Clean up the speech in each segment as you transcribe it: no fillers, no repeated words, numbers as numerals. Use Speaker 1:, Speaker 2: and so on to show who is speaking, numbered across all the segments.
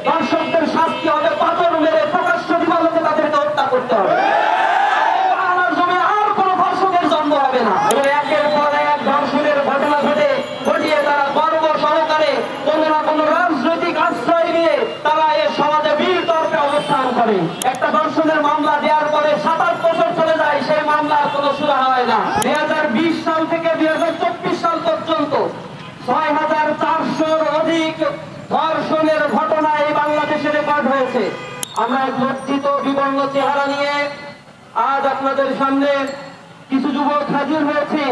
Speaker 1: দর্শকদের শাস্তি হবে পাথর মেরে প্রকাশ্য দিবালোকে তাদেরকে হত্যা করতে হবে। বাংলার জমি আর কোন ধর্ষকের জন্ম হবে না। একের পর এক ধর্ষণের ঘটনা ঘটিয়ে তারা গর্ব সহকারে কোন না কোন রাজনৈতিক আশ্রয় নিয়ে তারা এ সমাজে বীর তর্পে অবস্থান করে। একটা ধর্ষণের মামলা দেওয়ার পরে 7-8 বছর চলে যায়, সেই মামলার কোনো সুরাহা হয় না। 2020 সাল থেকে 2024 সাল পর্যন্ত 6400-র অধিক ধর্ষণের ঘটনা এই বাংলাদেশে রেকর্ড হয়েছে। আমরা এক লজ্জিত বিবর্ণ চেহারা নিয়ে আজ আপনাদের সামনে কিছু যুবক হাজির হয়েছি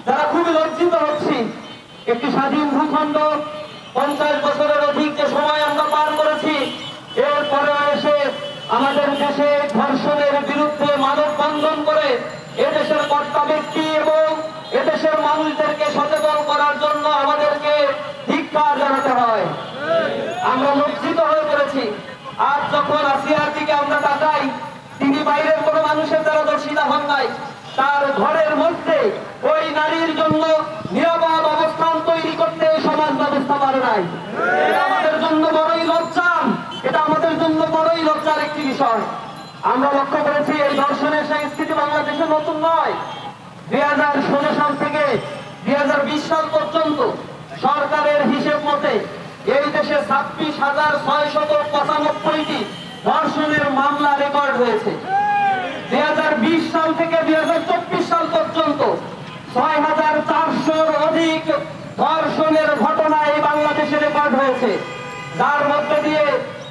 Speaker 1: যারা খুবই লজ্জিত হচ্ছি। একটি স্বাধীন ভূখণ্ড, 50 বছরের অধিক যে সময় আমরা পার করেছি, এরপরে এসে আমাদের দেশে ধর্ষণের বিরুদ্ধে মানববন্ধন করে এদেশের কর্তা ব্যক্তি এবং এদেশের মানুষদেরকে সচেতন করার জন্য আমাদেরকে ধিক্কার জানাতে হয়। আমরা লজ্জিত হয়ে পড়েছি। আজ যখন আসিয়ার দিকে আমরা তাকাই, তিনি বাইরের কোনো মানুষের দ্বারা দর্শিতা হন নাই, তার ঘরের মধ্যে ওই নারীর জন্য নিরাপদ অবস্থান তৈরি করতে সমাজ ব্যবস্থা পারে নাই। এটা আমাদের জন্য বড়ই লজ্জার, এটা আমাদের জন্য বড়ই লজ্জার একটি বিষয়। আমরা লক্ষ্য করেছি এই ধর্ষণের সংস্কৃতি বাংলাদেশে নতুন নয়। 2016 সাল থেকে 2020 সাল পর্যন্ত সরকারের হিসেব মতে এই দেশে 26,695টি ধর্ষণের মামলা রেকর্ড হয়েছে। 2020 সাল থেকে 2024 সাল পর্যন্ত 6400-র অধিক ধর্ষণের ঘটনা এই বাংলাদেশে রেকর্ড হয়েছে, যার মধ্যে দিয়ে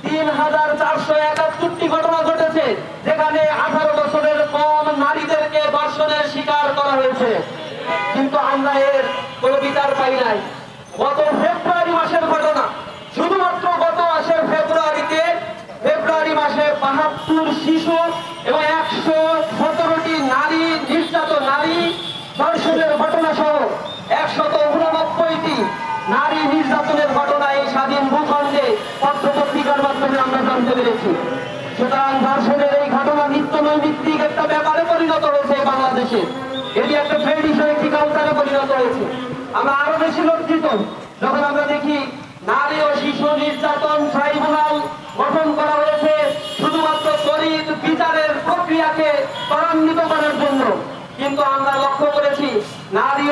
Speaker 1: 3471টি ঘটনা ঘটেছে যেখানে 18 বছরের কম নারীদেরকে ধর্ষণের শিকার করা হয়েছে। কিন্তু আমরা এর কোনো বিচার পাই নাই। গত ফেব্রুয়ারি মাসের ঘটনা, শুধুমাত্র গত মাসের ফেব্রুয়ারি মাসে 72 শিশু এবং 117টি নারী নির্যাতন, নারী ধর্ষণের ঘটনা সহ 189টি নারী নির্যাতনের ঘটনা এই স্বাধীন ভূখণ্ডে পত্রপত্রিকার মাধ্যমে আমরা জানতে পেরেছি। সুতরাং ধর্ষণের এই ঘটনা নিত্য নৈমিত্তিক একটা ব্যাপারে পরিণত হয়েছে বাংলাদেশে। এটি একটা ট্রেডিশন, একটি কালচারে পরিণত হয়েছে। আমরা আরো বেশি লজ্জিত যখন আমরা দেখি নারী ও শিশু নির্যাতন ট্রাইব্যুনাল গঠন করা হয়েছে শুধুমাত্র ত্বরিত বিচারের প্রক্রিয়াকে ত্বরান্বিত করার জন্য। কিন্তু আমরা লক্ষ্য করেছি নারী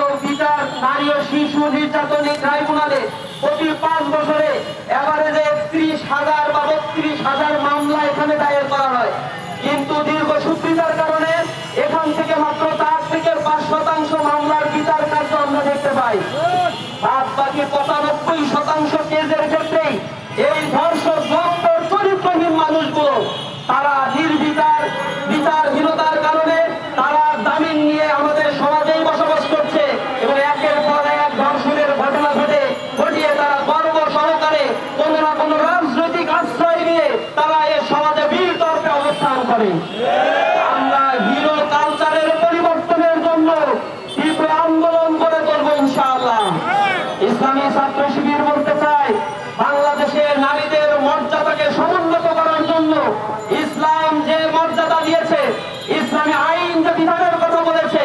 Speaker 1: ও শিশু নির্যাতন ট্রাইব্যুনালে প্রতি 5 বছরে এভারেজে 31,000 বা 32,000 মামলা এখানে দায়ের করা হয়। কিন্তু দীর্ঘসূত্রিতার কারণে এখান থেকে মাত্র 4 থেকে 5% মামলার বিচার কার্য আমরা দেখতে পাই। বাকি 95% কেসের ক্ষেত্রেই এই ধর্ষক চরিত্রহীন মানুষগুলো তারা বিচারহীনতার কারণে তারা জামিন নিয়ে আমাদের সমাজেই বসবাস করছে এবং একের পর এক ধর্ষণের ঘটনা ঘটিয়ে তারা গর্ব সহকারে কোন না কোন রাজনৈতিক আশ্রয় নিয়ে তারা এ সমাজে বীর তর্পে অবস্থান করে। আমরা হিরো কালচারের পরিবর্তনের জন্য তীব্র আন্দোলন করে করবো ইনশাআল্লাহ। ইসলামী ছাত্র শিবির বলতে চাই, বাংলাদেশের নারীদের মর্যাদাকে সমুন্নত করার জন্য ইসলাম যে মর্যাদা দিয়েছে, ইসলামী আইন যে বিধানের কথা বলেছে,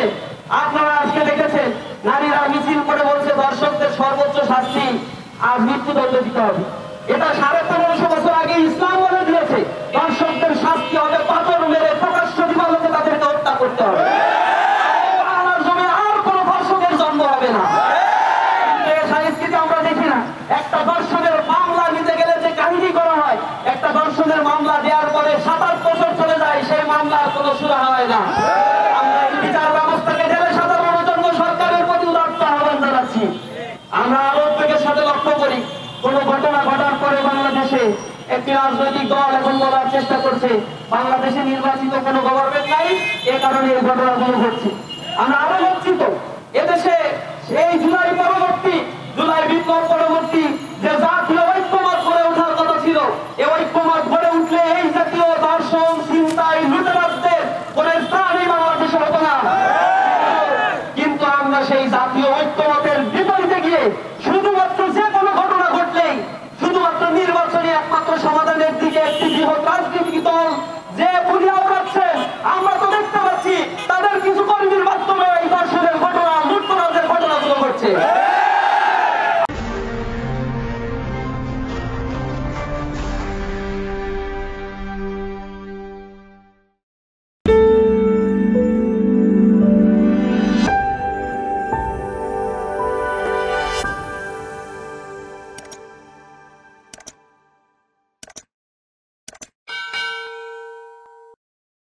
Speaker 1: আপনারা আজকে দেখেছেন নারীরা মিছিল করে বলছে ধর্ষকদের সর্বোচ্চ শাস্তি আর মৃত্যুদণ্ড দিতে হবে। এটা 1550 বছর আগে ইসলাম বলে দিয়েছে ধর্ষকদের শাস্তি হবে পাথর মেরে প্রকাশ্য দিবালোকে তাদেরকে হত্যা করতে হবে। বাংলার জমি আর কোন ধর্ষকের জন্ম হবে না। সংস্কৃতি আমরা দেখি না। একটা ধর্ষণের মামলা নিতে গেলে যে কাহিনী করা হয়, একটা ধর্ষণের মামলা দেওয়ার পরে 7-8 বছর চলে যায়, সেই মামলার কোনো সুরাহা হয় না। আমরা এই বিচার ব্যবস্থাকে জেলে সাধারণের জন্য সরকারের প্রতি উদাত্ত আহ্বান জানাচ্ছি। আমরা আরো উদ্বেগের সাথে লক্ষ্য করি, কোন ঘটনা ঘটার পরে বাংলাদেশে একটি রাজনৈতিক দল এখন বলার চেষ্টা করছে বাংলাদেশে নির্বাচিত কোনো গভর্নমেন্ট নাই, এ কারণে এই ঘটনাগুলো ঘটছে। আমরা আরো লজ্জিত, এদেশে এই জুলাই বিপ্লব পরবর্তী যে জাতীয় ঐক্যমত গড়ে ওঠার কথা ছিল, এই ঐক্যমত গড়ে উঠলে এই জাতীয় ধর্ষণ, ছিনতাই, লুটেরাজদের কোন স্থানই বাংলাদেশে হতো না। কিন্তু আমরা সেই জাতীয় ঐক্যমতের বিপরীতে গিয়ে শুধুমাত্র যে কোনো ঘটনা ঘটলেই শুধুমাত্র নির্বাচনী একমাত্র সমাধানের দিকে একটি বৃহৎ রাজনৈতিক দল যে বুলিয়া উড়াচ্ছেন, আমরা